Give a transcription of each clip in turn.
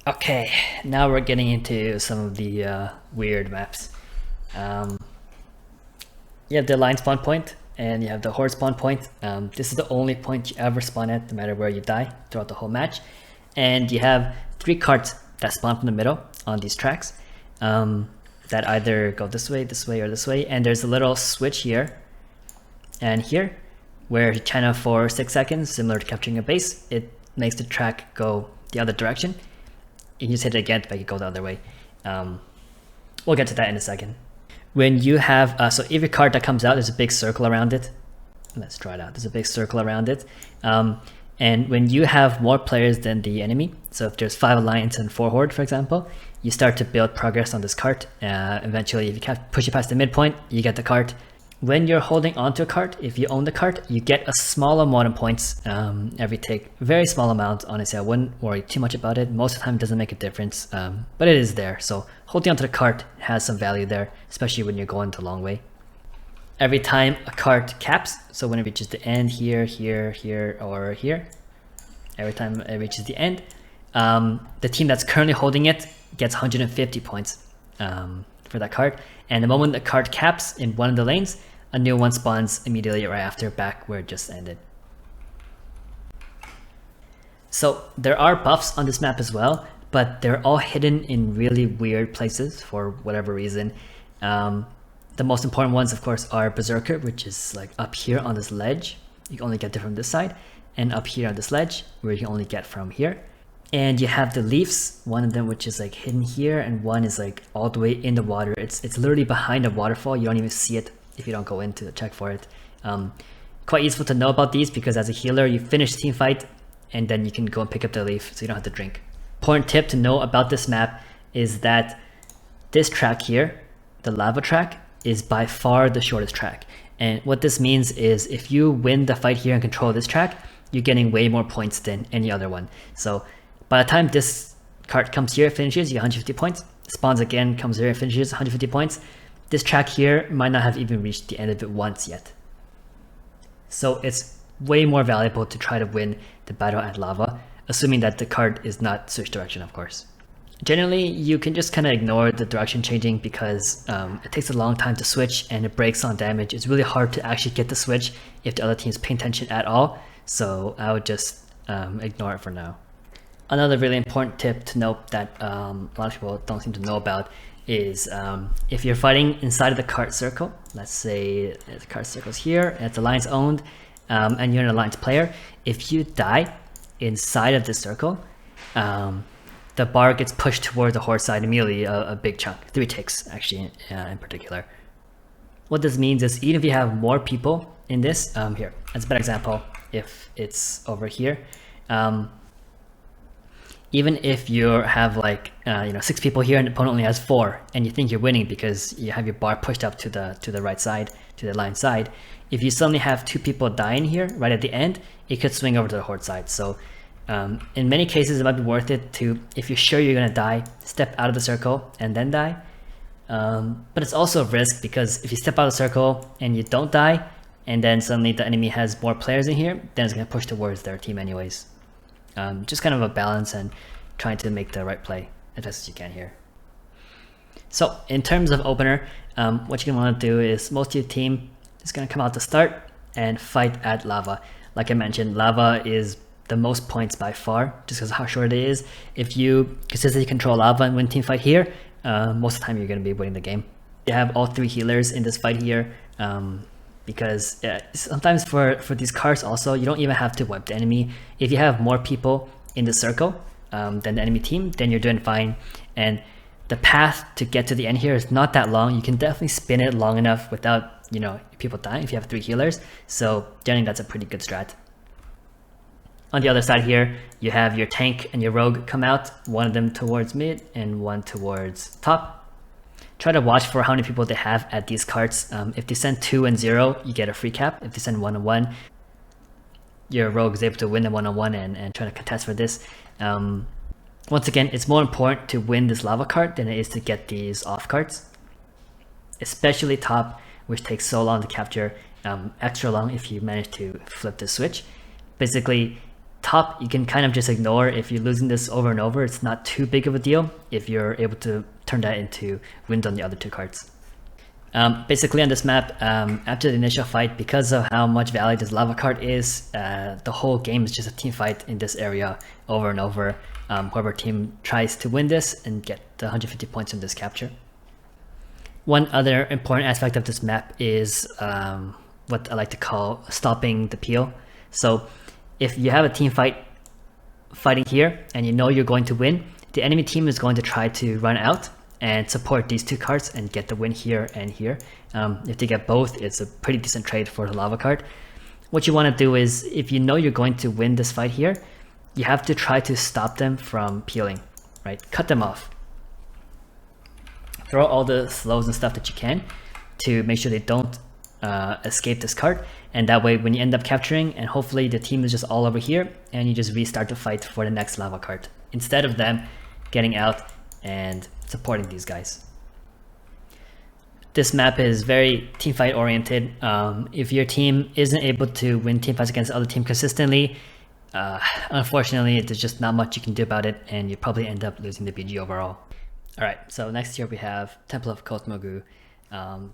Okay, now we're getting into some of the weird maps. You have the line spawn point and you have the horde spawn point. This is the only point you ever spawn at, no matter where you die throughout the whole match. And you have 3 carts that spawn from the middle on these tracks that either go this way, or this way. And there's a little switch here and here where you china for 6 seconds, similar to capturing a base. It makes the track go the other direction. You can just hit it again to make it go the other way. We'll get to that in a second. When you have, so every card that comes out, there's a big circle around it. Let's try it out. There's a big circle around it. And when you have more players than the enemy, so if there's 5 alliance and 4 horde, for example, you start to build progress on this cart. Eventually, if you can push it past the midpoint, you get the cart. When you're holding onto a cart, if you own the cart, you get a small amount of points every tick. Very small amount, honestly. I wouldn't worry too much about it. Most of the time it doesn't make a difference, but it is there. So holding onto the cart has some value there, especially when you're going the long way. Every time a cart caps, so when it reaches the end here, here, or here, every time it reaches the end, the team that's currently holding it gets 150 points for that cart. And the moment the cart caps in one of the lanes, a new one spawns immediately right after, back where it just ended. So there are buffs on this map as well, but they're all hidden in really weird places for whatever reason. The most important ones, of course, are Berserker, which is like up here on this ledge. You can only get it from this side, and up here on this ledge, where you can only get from here. And you have the leaves, one of them which is like hidden here, and one is like all the way in the water. It's literally behind a waterfall. You don't even see it if you don't go in to check for it. Quite useful to know about these, because as a healer, you finish the team fight and then you can go and pick up the leaf so you don't have to drink. Important tip to know about this map is that this track here, the lava track, is by far the shortest track. And what this means is if you win the fight here and control this track, you're getting way more points than any other one. So by the time this cart comes here, finishes, you get 150 points. Spawns again, comes here, finishes, 150 points. This track here might not have even reached the end of it once yet. So it's way more valuable to try to win the battle at lava, assuming that the cart is not switch direction, of course. Generally, you can just kind of ignore the direction changing because it takes a long time to switch and it breaks on damage. It's really hard to actually get the switch if the other team's paying attention at all. So I would just ignore it for now. Another really important tip to note that a lot of people don't seem to know about is if you're fighting inside of the cart circle, let's say the cart circle's here, and it's alliance owned, and you're an alliance player, if you die inside of this circle, the bar gets pushed towards the horde side immediately, a big chunk, 3 ticks actually in particular. What this means is even if you have more people in this, here, that's a better example if it's over here. Even if you have like 6 people here and the opponent only has 4, and you think you're winning because you have your bar pushed up to the right side, to the line side, if you suddenly have 2 people dying here right at the end, it could swing over to the horde side. So in many cases, it might be worth it to, if you're sure you're gonna die, step out of the circle and then die. But it's also a risk because if you step out of the circle and you don't die, and then suddenly the enemy has more players in here, then it's gonna push towards their team anyways. Just kind of a balance and trying to make the right play as best as you can here. So in terms of opener, what you're gonna want to do is most of your team is gonna come out to start and fight at lava. Like I mentioned, lava is the most points by far, just because of how short it is. If you consistently control lava and win team fight here, most of the time you're gonna be winning the game. You have all 3 healers in this fight here, because sometimes for these carts also, you don't even have to wipe the enemy. If you have more people in the circle than the enemy team, then you're doing fine. And the path to get to the end here is not that long. You can definitely spin it long enough without people dying if you have 3 healers. So generally that's a pretty good strat. On the other side here, you have your tank and your rogue come out, one of them towards mid and one towards top. Try to watch for how many people they have at these carts. If they send 2 and 0, you get a free cap. If they send 1 and 1, your rogue is able to win the 1-on-1 and try to contest for this. Once again, it's more important to win this lava cart than it is to get these off carts, especially top, which takes so long to capture, extra long if you manage to flip the switch. Basically, top, you can kind of just ignore. If you're losing this over and over, it's not too big of a deal if you're able to turn that into wins on the other two cards. Basically on this map, after the initial fight, because of how much value this lava card is, the whole game is just a team fight in this area over and over. Whoever team tries to win this and get the 150 points from this capture. One other important aspect of this map is what I like to call stopping the peel. So if you have a team fighting here and you know you're going to win, the enemy team is going to try to run out and support these two cards and get the win here and here. If they get both, it's a pretty decent trade for the lava card. What you want to do is, if you know you're going to win this fight here, you have to try to stop them from peeling, right? Cut them off. Throw all the slows and stuff that you can to make sure they don't escape this card. And that way, when you end up capturing, and hopefully the team is just all over here, and you just restart the fight for the next lava card, instead of them getting out and supporting these guys. This map is very teamfight oriented. If your team isn't able to win teamfights against the other team consistently, unfortunately, there's just not much you can do about it, and you probably end up losing the BG overall. Alright, so next here we have Temple of Kotmogu.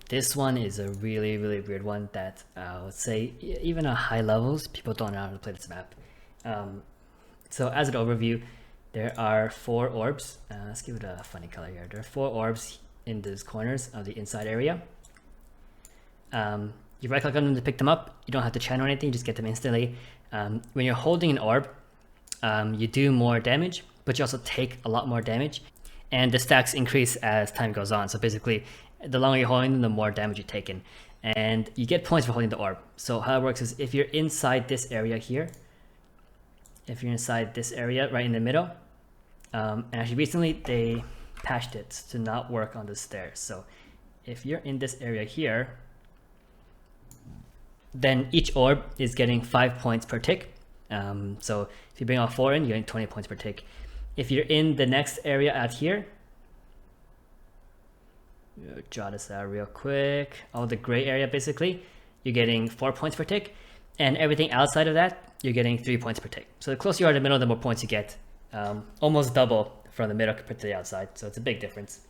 This one is a really weird one that let's say even at high levels, people don't know how to play this map. So as an overview, there are 4 orbs. Let's give it a funny color here. There are 4 orbs in these corners of the inside area. You right click on them to pick them up. You don't have to channel anything, you just get them instantly. When you're holding an orb, you do more damage, but you also take a lot more damage. And the stacks increase as time goes on. So basically, the longer you're holding them, the more damage you're taking. And you get points for holding the orb. So how it works is, if you're inside this area here, if you're inside this area right in the middle, and actually recently they patched it to not work on the stairs. So if you're in this area here, then each orb is getting 5 points per tick. So if you bring all 4 in, you're getting 20 points per tick. If you're in the next area out here, jot this out real quick. All the gray area, basically, you're getting 4 points per tick, and everything outside of that, you're getting 3 points per tick. So the closer you are to the middle, the more points you get. Almost double from the middle compared to the outside. So it's a big difference.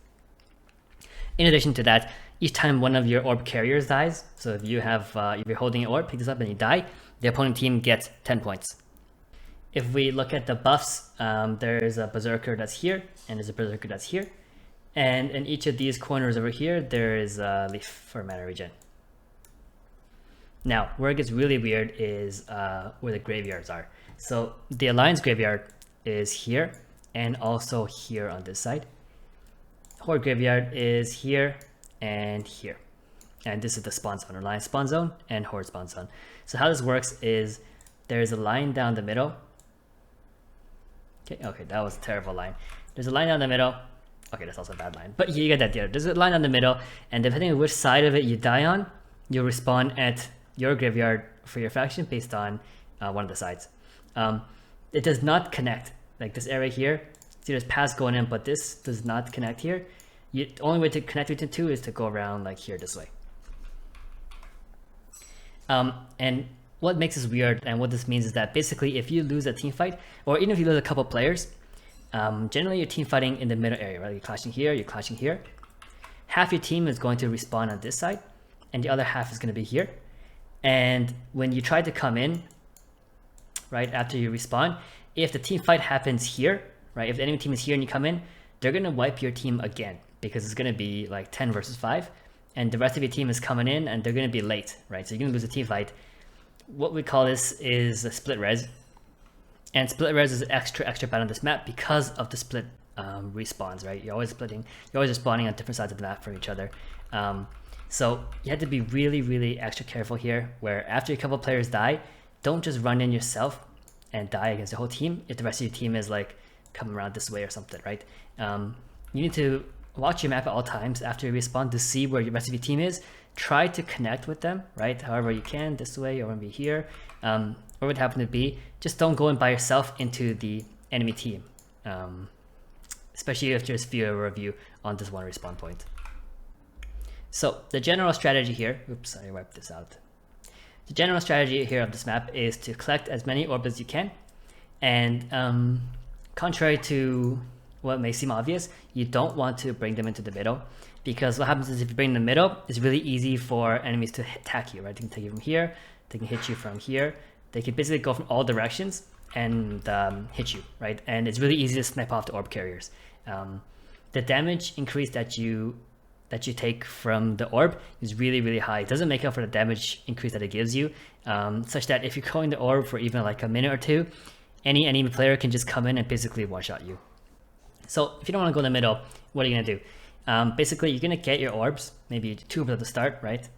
In addition to that, each time one of your orb carriers dies, so if you have, if you're holding an orb, pick this up and you die, the opponent team gets 10 points. If we look at the buffs, there's a berserker that's here, and there's a berserker that's here. And in each of these corners over here, there is a leaf for mana regen. Now, where it gets really weird is where the graveyards are. So the Alliance graveyard is here, and also here on this side. Horde graveyard is here and here. And this is the spawn zone, Alliance spawn zone and Horde spawn zone. So how this works is, there's a line down the middle. Okay, that was a terrible line. There's a line down the middle. Okay, that's also a bad line, but you get that deal. There's a line down the middle, and depending on which side of it you die on, you'll respawn at your graveyard for your faction based on one of the sides. It does not connect, like this area here. See, there's paths going in, but this does not connect here. The only way to connect between the two is to go around like here this way. And what makes this weird, and what this means, is that basically if you lose a team fight, or even if you lose a couple players, generally you're team fighting in the middle area, right? You're clashing here, you're clashing here. Half your team is going to respawn on this side, and the other half is going to be here. And when you try to come in, right after you respawn, if the team fight happens here, right? If the enemy team is here and you come in, they're going to wipe your team again, because it's going to be like 10 versus 5, and the rest of your team is coming in, and they're going to be late, right? So you're going to lose a team fight. What we call this is a split res, and split res is extra bad on this map because of the split respawns, right? You're always splitting, you're always respawning on different sides of the map from each other. So you have to be really extra careful here, where after a couple of players die, don't just run in yourself and die against the whole team if the rest of your team is like coming around this way or something, right? You need to watch your map at all times after you respawn to see where the rest of your team is. Try to connect with them, right? However you can, this way, or maybe here, or what happen to be. Just don't go in by yourself into the enemy team, especially if there's fewer of you on this one respawn point. So the general strategy here, oops, I wiped this out. The general strategy here of this map is to collect as many orbs as you can, And contrary to what may seem obvious, you don't want to bring them into the middle, because what happens is if you bring them in the middle, it's really easy for enemies to attack you, right? They can take you from here, they can hit you from here, they can basically go from all directions and hit you, right? And it's really easy to snipe off the orb carriers. The damage increase that you take from the orb is really high. It doesn't make up for the damage increase that it gives you, such that if you're going the orb for even like a minute or two, any enemy player can just come in and basically one-shot you. So if you don't want to go in the middle, what are you going to do? Basically, you're going to get your orbs, maybe 2 orbs at the start, right?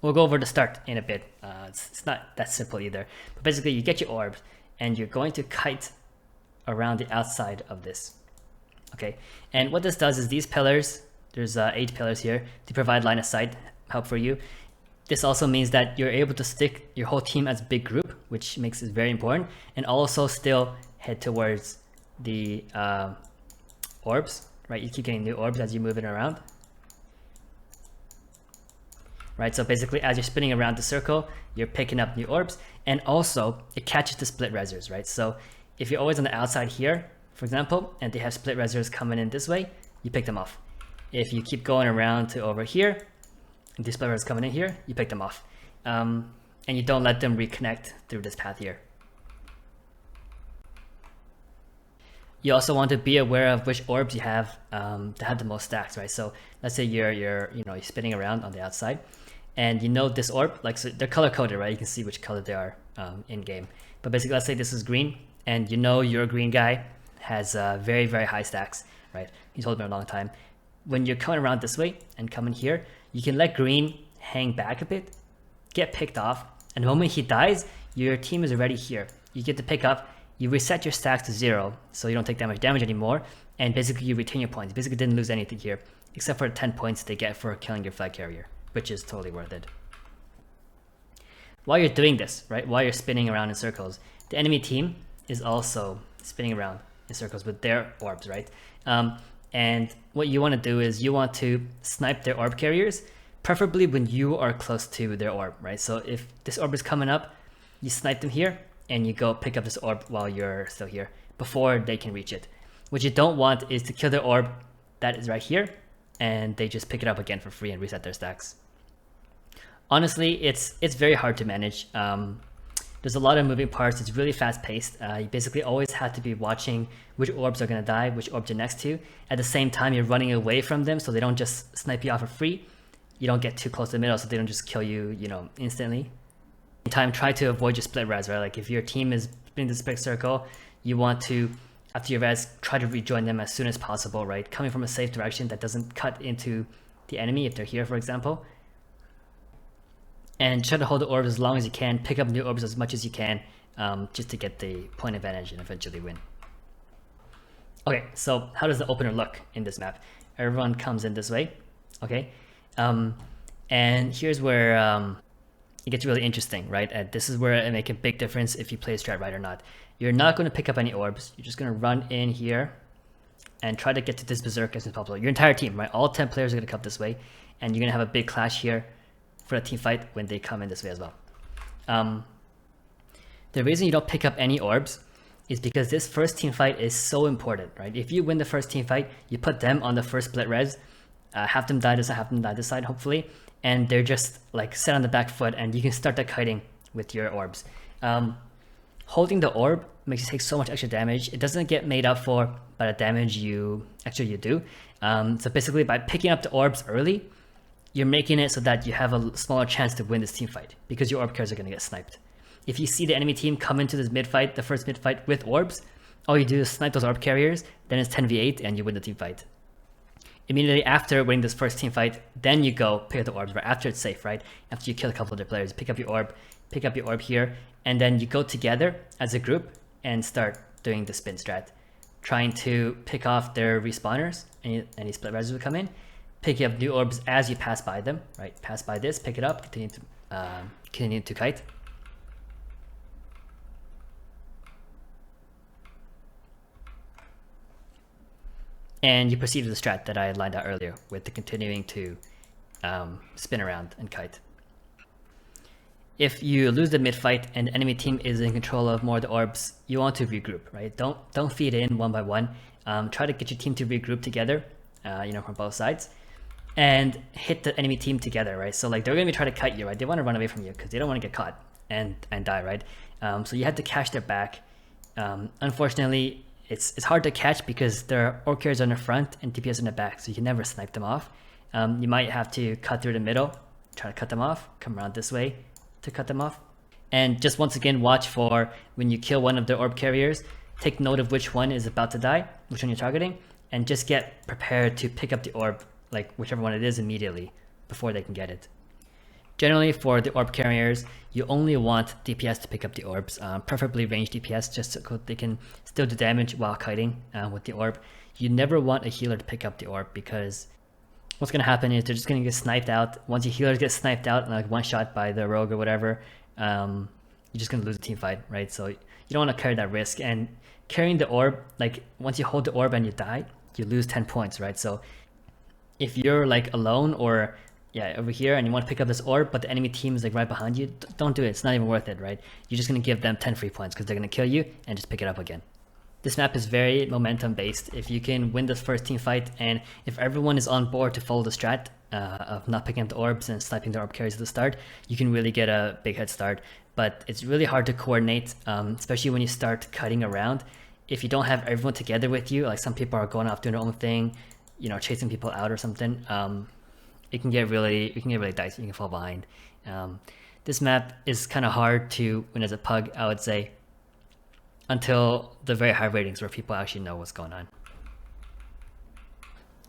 We'll go over the start in a bit. It's not that simple either. But basically, you get your orbs, and you're going to kite around the outside of this. Okay, and what this does is these pillars, there's 8 pillars here, to provide line of sight help for you. This also means that you're able to stick your whole team as a big group, which makes it very important, and also still head towards the orbs, right? You keep getting new orbs as you move it around, right? So basically, as you're spinning around the circle, you're picking up new orbs, and also it catches the split resers, right? So if you're always on the outside here, for example, and they have split resers coming in this way, you pick them off. If you keep going around to over here, and these split resers coming in here, you pick them off. And you don't let them reconnect through this path here. You also want to be aware of which orbs you have that have the most stacks, right? So let's say you're spinning around on the outside, and you know this orb, like, so they're color coded, right? You can see which color they are in game. But basically, let's say this is green, and you know your green guy has very high stacks, right? He's holding it a long time. When you're coming around this way and coming here, you can let green hang back a bit, get picked off, and the moment he dies, your team is already here. You get to pick up, you reset your stacks to 0, so you don't take that much damage anymore, and basically you retain your points. You basically didn't lose anything here, except for the 10 points they get for killing your flag carrier, which is totally worth it. While you're doing this, right, while you're spinning around in circles, the enemy team is also spinning around in circles with their orbs, right? And what you want to do is you want to snipe their orb carriers, preferably when you are close to their orb, right? So if this orb is coming up, you snipe them here, and you go pick up this orb while you're still here, before they can reach it. What you don't want is to kill the orb that is right here, and they just pick it up again for free and reset their stacks. Honestly, it's very hard to manage. There's a lot of moving parts. It's really fast paced. You basically always have to be watching which orbs are going to die, which orbs you're next to. At the same time, you're running away from them so they don't just snipe you off for free. You don't get too close to the middle so they don't just kill you, instantly. In time, try to avoid your split res, right? Like if your team is in this big circle, you want to, after your res, try to rejoin them as soon as possible, right? Coming from a safe direction that doesn't cut into the enemy if they're here, for example. And try to hold the orbs as long as you can, pick up new orbs as much as you can, just to get the point advantage and eventually win. Okay, so how does the opener look in this map? Everyone comes in this way, okay? And here's where it gets really interesting, right? And this is where it makes a big difference if you play a strat right or not. You're not going to pick up any orbs. You're just going to run in here and try to get to this berserk as soon as possible. Your entire team, right? All 10 players are going to come this way, and you're going to have a big clash here for a team fight when they come in this way as well. The reason you don't pick up any orbs is because this first team fight is so important, right? If you win the first team fight, you put them on the first split res, have them die this side, have them die this side, hopefully, and they're just like set on the back foot, and you can start the kiting with your orbs. Holding the orb makes you take so much extra damage. It doesn't get made up for by the damage you do. So basically, by picking up the orbs early, you're making it so that you have a smaller chance to win this team fight, because your orb carriers are going to get sniped. If you see the enemy team come into this mid fight, the first mid fight with orbs, all you do is snipe those orb carriers, then it's 10v8 and you win the team fight. Immediately after winning this first team fight, then you go pick up the orbs, right? After it's safe, right? After you kill a couple of their players, pick up your orb here, and then you go together as a group and start doing the spin strat, trying to pick off their respawners. Any split resers will come in, picking up new orbs as you pass by them, right? Pass by this, pick it up, continue to kite. And you proceed with the strat that I had lined out earlier with the continuing to spin around and kite. if you lose the mid fight and the enemy team is in control of more of the orbs, you want to regroup, right? Don't feed in one by one. Try to get your team to regroup together, from both sides, and hit the enemy team together, right? So like they're gonna be trying to cut you, right? They want to run away from you because they don't want to get caught and die, right? So you have to catch their back. Unfortunately, it's hard to catch because there are orc carriers on the front and DPS in the back, so you can never snipe them off. You might have to cut through the middle, try to cut them off, come around this way to cut them off. And just once again, watch for when you kill one of the orb carriers, take note of which one is about to die, which one you're targeting, and just get prepared to pick up the orb, like whichever one it is, immediately before they can get it. Generally, for the orb carriers, you only want DPS to pick up the orbs, preferably ranged DPS, just so they can still do damage while kiting with the orb. You never want a healer to pick up the orb because what's going to happen is they're just going to get sniped out. Once your healers get sniped out, like one shot by the rogue or whatever, you're just going to lose a team fight, right? So you don't want to carry that risk. And carrying the orb, like once you hold the orb and you die, you lose 10 points, right? So if you're like alone or over here and you want to pick up this orb, but the enemy team is like right behind you, don't do it. It's not even worth it, right? You're just going to give them 10 free points because they're going to kill you and just pick it up again. This map is very momentum based. If you can win this first team fight and if everyone is on board to follow the strat of not picking up the orbs and sniping the orb carries at the start, you can really get a big head start. But it's really hard to coordinate, especially when you start cutting around. If you don't have everyone together with you, like some people are going off doing their own thing, chasing people out or something, it can get really dicey. You can fall behind. This map is kind of hard to win as a pug, I would say, until the very high ratings where people actually know what's going on.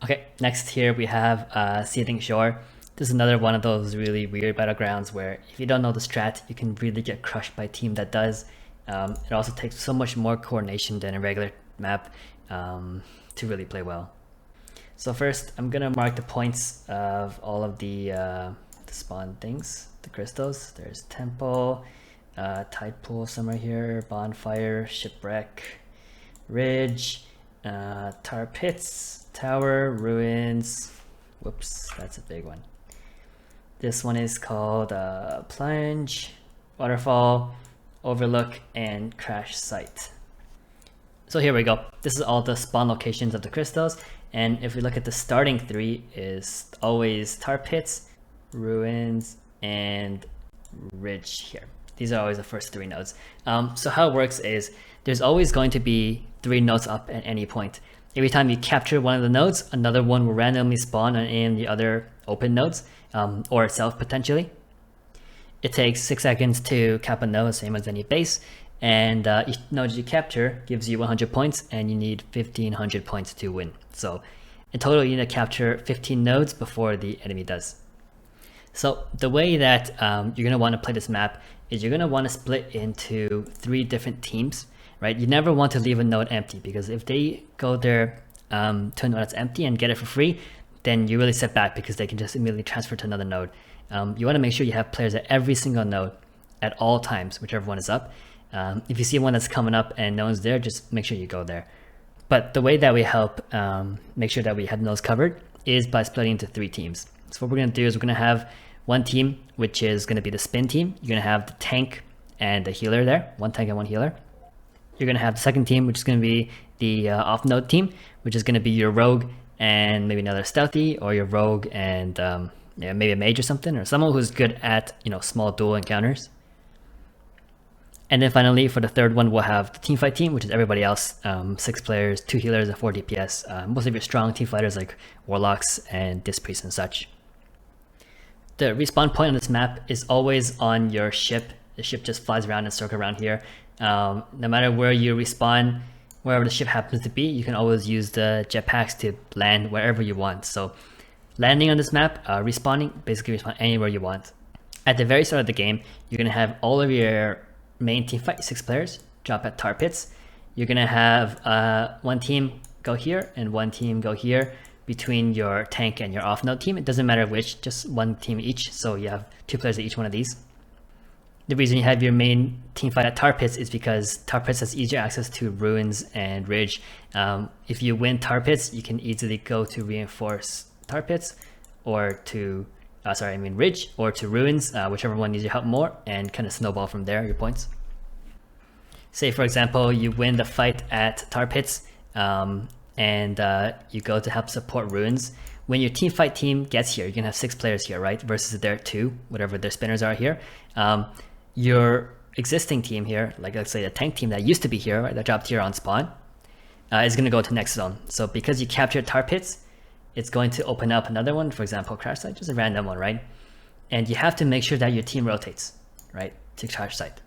Okay, next here we have Seething Shore. This is another one of those really weird battlegrounds where if you don't know the strat, you can really get crushed by a team that does. It also takes so much more coordination than a regular map to really play well. So first, I'm gonna mark the points of all of the spawn things, the crystals. There's temple, tide pool somewhere here, bonfire, shipwreck, ridge, tar pits, tower, ruins. Whoops, that's a big one. This one is called plunge, waterfall, overlook, and crash site. So here we go. This is all the spawn locations of the crystals. And if we look at the starting three, is always tar pits, ruins, and ridge here. These are always the first three nodes. So how it works is there's always going to be 3 nodes up at any point. Every time you capture one of the nodes, another one will randomly spawn on any of the other open nodes, or itself potentially. It takes 6 seconds to cap a node, same as any base. And each node you capture gives you 100 points, and you need 1500 points to win. So in total, you need to capture 15 nodes before the enemy does. So the way that you're going to want to play this map is you're going to want to split into 3 different teams, right? You never want to leave a node empty, because if they go there to a node that's empty and get it for free, then you really set back because they can just immediately transfer to another node. You want to make sure you have players at every single node at all times, whichever one is up. If you see one that's coming up and no one's there, just make sure you go there. But the way that we help make sure that we have those covered is by splitting into 3 teams. So what we're going to do is we're going to have one team, which is going to be the spin team. You're going to have the tank and the healer there, 1 tank and 1 healer. You're going to have the second team, which is going to be the off-node team, which is going to be your rogue and maybe another stealthy, or your rogue and maybe a mage or something, or someone who's good at small duel encounters. And then finally, for the third one, we'll have the teamfight team, which is everybody else, 6 players, 2 healers, and 4 DPS. Most of your strong team fighters like warlocks and disc priests and such. The respawn point on this map is always on your ship. The ship just flies around and circles around here. No matter where you respawn, wherever the ship happens to be, you can always use the jetpacks to land wherever you want. So landing on this map, respawning, basically respawn anywhere you want. At the very start of the game, you're going to have all of your main team fight, 6 players, drop at tar pits. You're going to have one team go here and one team go here between your tank and your off-node team. It doesn't matter which, just one team each. So you have 2 players at each one of these. The reason you have your main team fight at tar pits is because tar pits has easier access to ruins and ridge. If you win tar pits, you can easily go to reinforce tar pits or to ridge, or to ruins, whichever one needs your help more, and kind of snowball from there your points. Say for example, you win the fight at tar pits, and you go to help support ruins. When your team fight team gets here, you're gonna have 6 players here, right? Versus their 2, whatever their spinners are here. Your existing team here, like let's say the tank team that used to be here, right, that dropped here on spawn, is gonna go to next zone. So because you captured tar pits, it's going to open up another one, for example, crash site, just a random one, right? And you have to make sure that your team rotates, right, to crash site.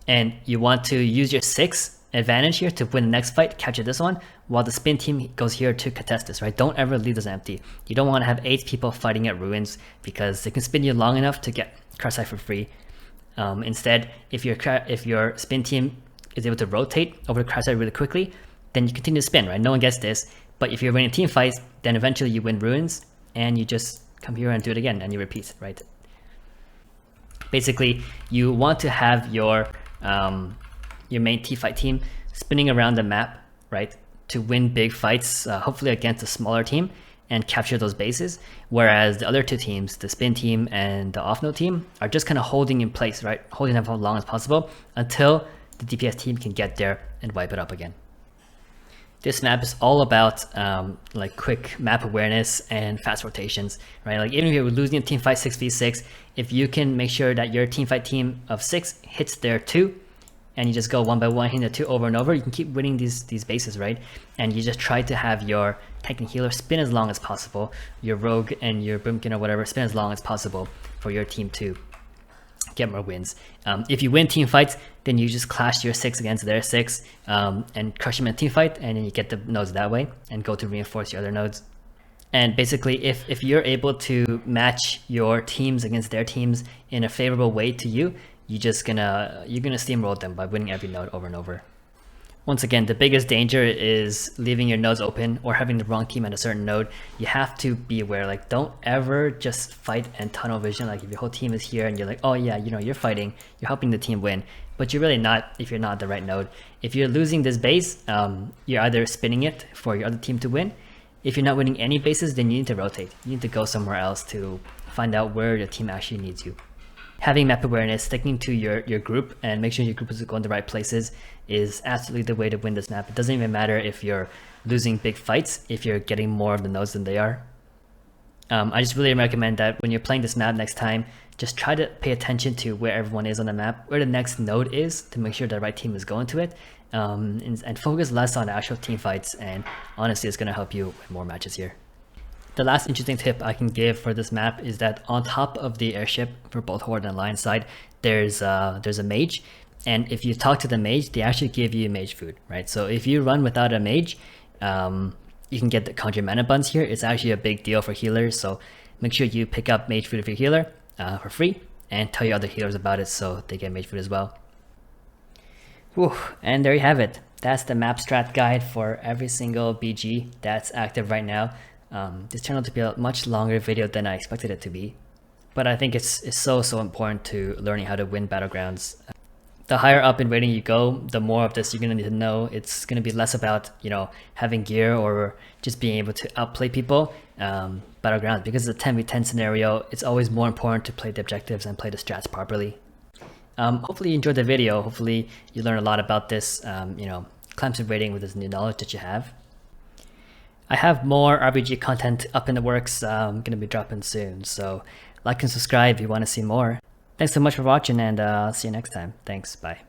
And you want to use your 6 advantage here to win the next fight, capture this one, while the spin team goes here to contest this, right? Don't ever leave this empty. You don't want to have 8 people fighting at ruins because they can spin you long enough to get crash site for free. Instead, if your spin team is able to rotate over the crash site really quickly, then you continue to spin, right? No one gets this. But if you're winning team fights, then eventually you win ruins and you just come here and do it again and you repeat, right? Basically, you want to have your main T-fight team spinning around the map, right, to win big fights, hopefully against a smaller team, and capture those bases, whereas the other 2 teams, the spin team and the off-node team, are just kind of holding in place, right, holding them for as long as possible until the DPS team can get there and wipe it up again. This map is all about like quick map awareness and fast rotations, right? Like even if you're losing a team fight 6v6, if you can make sure that your team fight team of 6 hits their 2, and you just go one by one hitting the 2 over and over, you can keep winning these bases, right? And you just try to have your tank and healer spin as long as possible, your rogue and your boomkin or whatever spin as long as possible for your team to get more wins. If you win team fights, then you just clash your 6 against their 6 and crush them in a team fight, and then you get the nodes that way and go to reinforce your other nodes. And basically, if you're able to match your teams against their teams in a favorable way to you, you're gonna steamroll them by winning every node over and over. Once again, the biggest danger is leaving your nodes open or having the wrong team at a certain node. You have to be aware, like don't ever just fight and tunnel vision. Like if your whole team is here and you're like, oh yeah, you know, you're fighting, you're helping the team win, but you're really not if you're not the right node. If you're losing this base, you're either spinning it for your other team to win. If you're not winning any bases, then you need to rotate. You need to go somewhere else to find out where your team actually needs you. Having map awareness, sticking to your group, and make sure your group is going to the right places is absolutely the way to win this map. It doesn't even matter if you're losing big fights, if you're getting more of the nodes than they are. I just really recommend that when you're playing this map next time, just try to pay attention to where everyone is on the map, where the next node is, to make sure the right team is going to it, and focus less on actual team fights, and honestly it's going to help you win more matches here. The last interesting tip I can give for this map is that on top of the airship for both Horde and Lion side, there's a mage, and if you talk to the mage, they actually give you mage food, right? So if you run without a mage, you can get the Conjure Mana Buns here. It's actually a big deal for healers, so make sure you pick up mage food if you're a healer for free, and tell your other healers about it so they get mage food as well. Whew, and there you have it. That's the map strat guide for every single BG that's active right now. This turned out to be a much longer video than I expected it to be, but I think it's so important to learning how to win battlegrounds. The higher up in rating you go, the more of this you're gonna need to know. It's gonna be less about, you know, having gear or just being able to outplay people. Battlegrounds, because it's a 10v10 scenario, it's always more important to play the objectives and play the strats properly. Hopefully you enjoyed the video. Hopefully you learned a lot about this, you know, climb some rating with this new knowledge that you have. I have more RBG content up in the works. I'm going to be dropping soon, so like and subscribe if you want to see more. Thanks so much for watching, and see you next time. Thanks, bye.